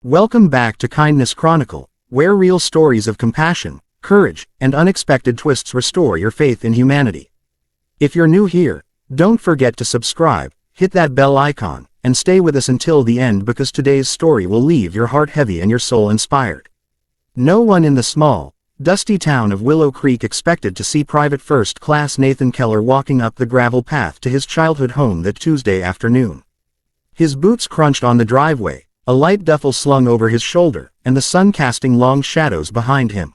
Welcome back to Kindness Chronicle, where real stories of compassion, courage, and unexpected twists restore your faith in humanity. If you're new here, don't forget to subscribe, hit that bell icon, and stay with us until the end because today's story will leave your heart heavy and your soul inspired. No one in the small, dusty town of Willow Creek expected to see Private First Class Nathan Keller walking up the gravel path to his childhood home that Tuesday afternoon. His boots crunched on the driveway, a light duffel slung over his shoulder, and the sun casting long shadows behind him.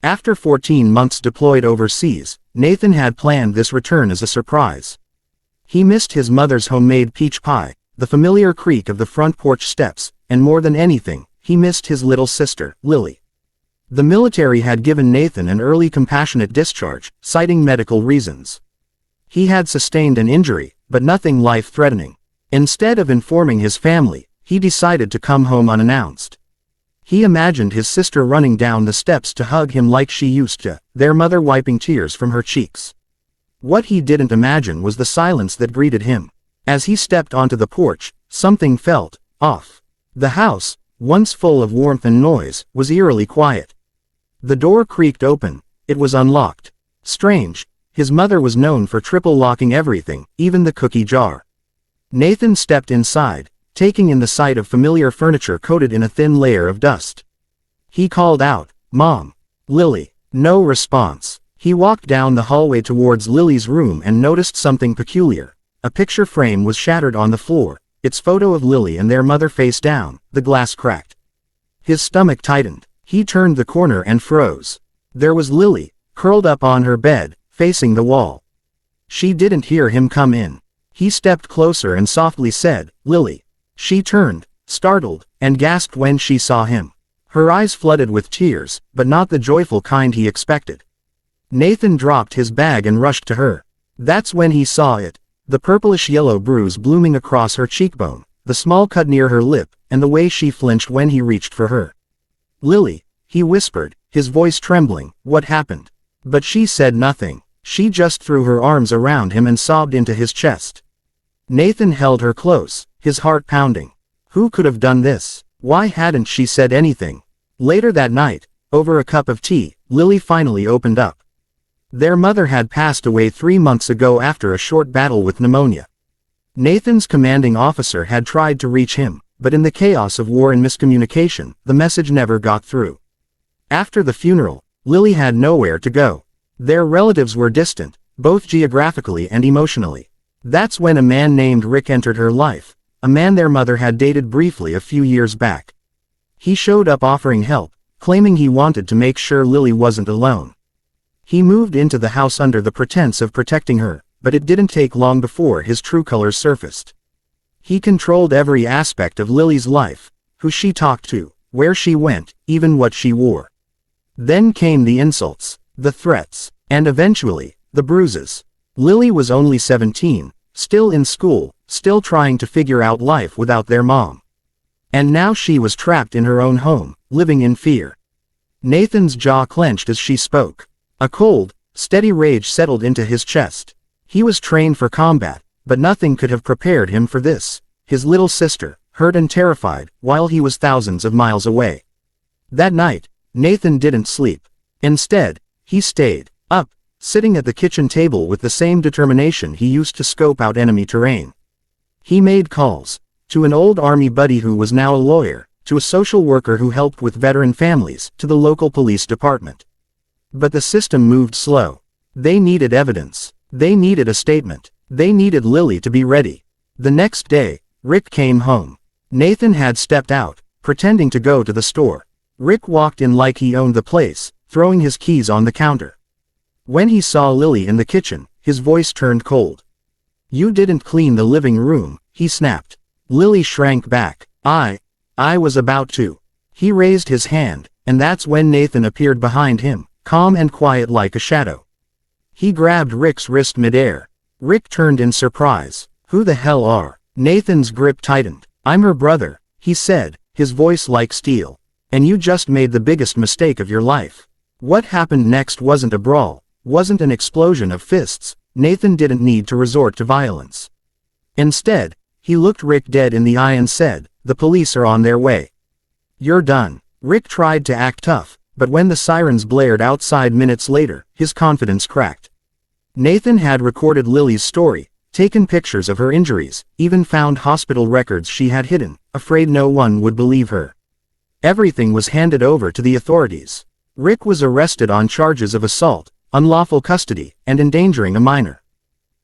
After 14 months deployed overseas, Nathan had planned this return as a surprise. He missed his mother's homemade peach pie, the familiar creak of the front porch steps, and more than anything, he missed his little sister, Lily. The military had given Nathan an early compassionate discharge, citing medical reasons. He had sustained an injury, but nothing life-threatening. Instead of informing his family, he decided to come home unannounced. He imagined his sister running down the steps to hug him like she used to, their mother wiping tears from her cheeks. What he didn't imagine was the silence that greeted him. As he stepped onto the porch, something felt off. The house, once full of warmth and noise, was eerily quiet. The door creaked open. It was unlocked. Strange, his mother was known for triple locking everything, even the cookie jar. Nathan stepped inside, taking in the sight of familiar furniture coated in a thin layer of dust. He called out, "Mom! Lily!" No response. He walked down the hallway towards Lily's room and noticed something peculiar. A picture frame was shattered on the floor, its photo of Lily and their mother face down, the glass cracked. His stomach tightened. He turned the corner and froze. There was Lily, curled up on her bed, facing the wall. She didn't hear him come in. He stepped closer and softly said, "Lily." She turned, startled, and gasped when she saw him. Her eyes flooded with tears, but not the joyful kind he expected. Nathan dropped his bag and rushed to her. That's when he saw it. The purplish-yellow bruise blooming across her cheekbone, the small cut near her lip, and the way she flinched when he reached for her. "Lily," he whispered, his voice trembling, "what happened?" But she said nothing. She just threw her arms around him and sobbed into his chest. Nathan held her close, his heart pounding. Who could have done this? Why hadn't she said anything? Later that night, over a cup of tea, Lily finally opened up. Their mother had passed away 3 months ago after a short battle with pneumonia. Nathan's commanding officer had tried to reach him, but in the chaos of war and miscommunication, the message never got through. After the funeral, Lily had nowhere to go. Their relatives were distant, both geographically and emotionally. That's when a man named Rick entered her life, a man their mother had dated briefly a few years back. He showed up offering help, claiming he wanted to make sure Lily wasn't alone. He moved into the house under the pretense of protecting her, but it didn't take long before his true colors surfaced. He controlled every aspect of Lily's life, who she talked to, where she went, even what she wore. Then came the insults, the threats, and eventually, the bruises. Lily was only 17, still in school, still trying to figure out life without their mom. And now she was trapped in her own home, living in fear. Nathan's jaw clenched as she spoke. A cold, steady rage settled into his chest. He was trained for combat, but nothing could have prepared him for this. His little sister, hurt and terrified, while he was thousands of miles away. That night, Nathan didn't sleep. Instead, he stayed up, sitting at the kitchen table with the same determination he used to scope out enemy terrain. He made calls, to an old army buddy who was now a lawyer, to a social worker who helped with veteran families, to the local police department. But the system moved slow. They needed evidence. They needed a statement. They needed Lily to be ready. The next day, Rick came home. Nathan had stepped out, pretending to go to the store. Rick walked in like he owned the place, throwing his keys on the counter. When he saw Lily in the kitchen, his voice turned cold. "You didn't clean the living room," he snapped. Lily shrank back. I was about to." He raised his hand, and that's when Nathan appeared behind him, calm and quiet like a shadow. He grabbed Rick's wrist midair. Rick turned in surprise. "Who the hell are?" Nathan's grip tightened. "I'm her brother," he said, his voice like steel. "And you just made the biggest mistake of your life." What happened next wasn't a brawl, wasn't an explosion of fists. Nathan didn't need to resort to violence. Instead, he looked Rick dead in the eye and said, "The police are on their way." You're done. Rick tried to act tough, but when the sirens blared outside minutes later, his confidence cracked. Nathan had recorded Lily's story, taken pictures of her injuries, even found hospital records she had hidden, afraid no one would believe her. Everything was handed over to the authorities. Rick was arrested on charges of assault, unlawful custody, and endangering a minor.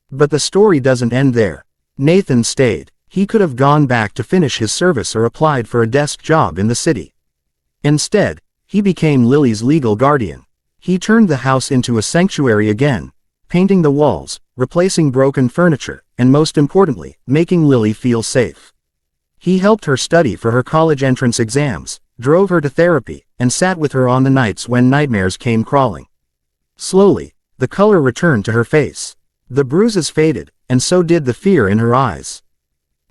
But the story doesn't end there. Nathan stayed. He could have gone back to finish his service or applied for a desk job in the city. Instead, he became Lily's legal guardian. He turned the house into a sanctuary again, painting the walls, replacing broken furniture, and most importantly, making Lily feel safe. He helped her study for her college entrance exams, drove her to therapy, and sat with her on the nights when nightmares came crawling. Slowly, the color returned to her face. The bruises faded, and so did the fear in her eyes.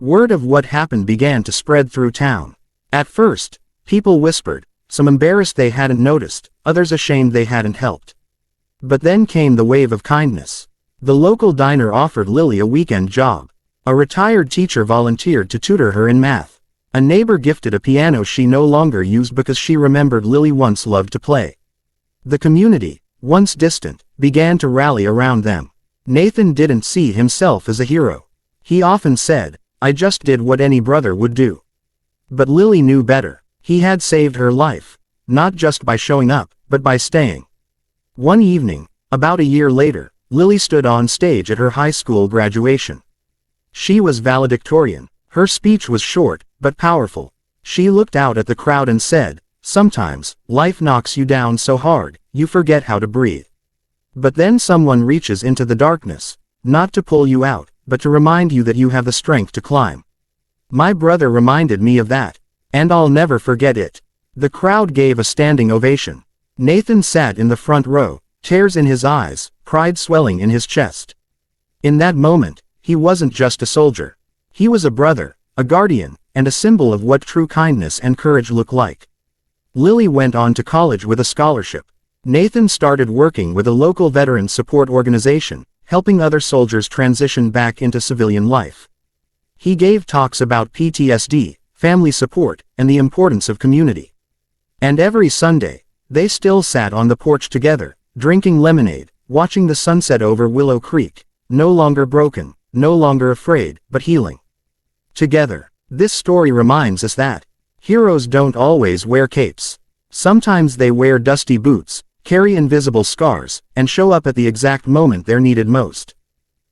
Word of what happened began to spread through town. At first, people whispered, some embarrassed they hadn't noticed, others ashamed they hadn't helped. But then came the wave of kindness. The local diner offered Lily a weekend job. A retired teacher volunteered to tutor her in math. A neighbor gifted a piano she no longer used because she remembered Lily once loved to play. The community, once distant, began to rally around them. Nathan didn't see himself as a hero. He often said, I just did what any brother would do. But Lily knew better. He had saved her life, not just by showing up, but by staying. One evening, about a year later, Lily stood on stage at her high school graduation. She was valedictorian. Her speech was short, but powerful. She looked out at the crowd and said, sometimes, life knocks you down so hard, you forget how to breathe. But then someone reaches into the darkness, not to pull you out, but to remind you that you have the strength to climb. My brother reminded me of that, and I'll never forget it. The crowd gave a standing ovation. Nathan sat in the front row, tears in his eyes, pride swelling in his chest. In that moment, he wasn't just a soldier. He was a brother, a guardian, and a symbol of what true kindness and courage look like. Lily went on to college with a scholarship. Nathan started working with a local veteran support organization, helping other soldiers transition back into civilian life. He gave talks about PTSD, family support, and the importance of community. And every Sunday, they still sat on the porch together, drinking lemonade, watching the sunset over Willow Creek, no longer broken, no longer afraid, but healing. Together. This story reminds us that heroes don't always wear capes. Sometimes they wear dusty boots, carry invisible scars, and show up at the exact moment they're needed most.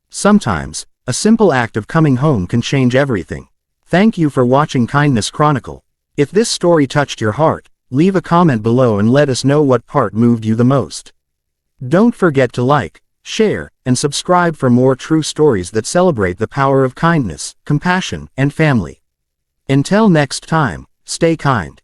Sometimes, a simple act of coming home can change everything. Thank you for watching Kindness Chronicle. If this story touched your heart, leave a comment below and let us know what part moved you the most. Don't forget to like, share, and subscribe for more true stories that celebrate the power of kindness, compassion, and family. Until next time, stay kind.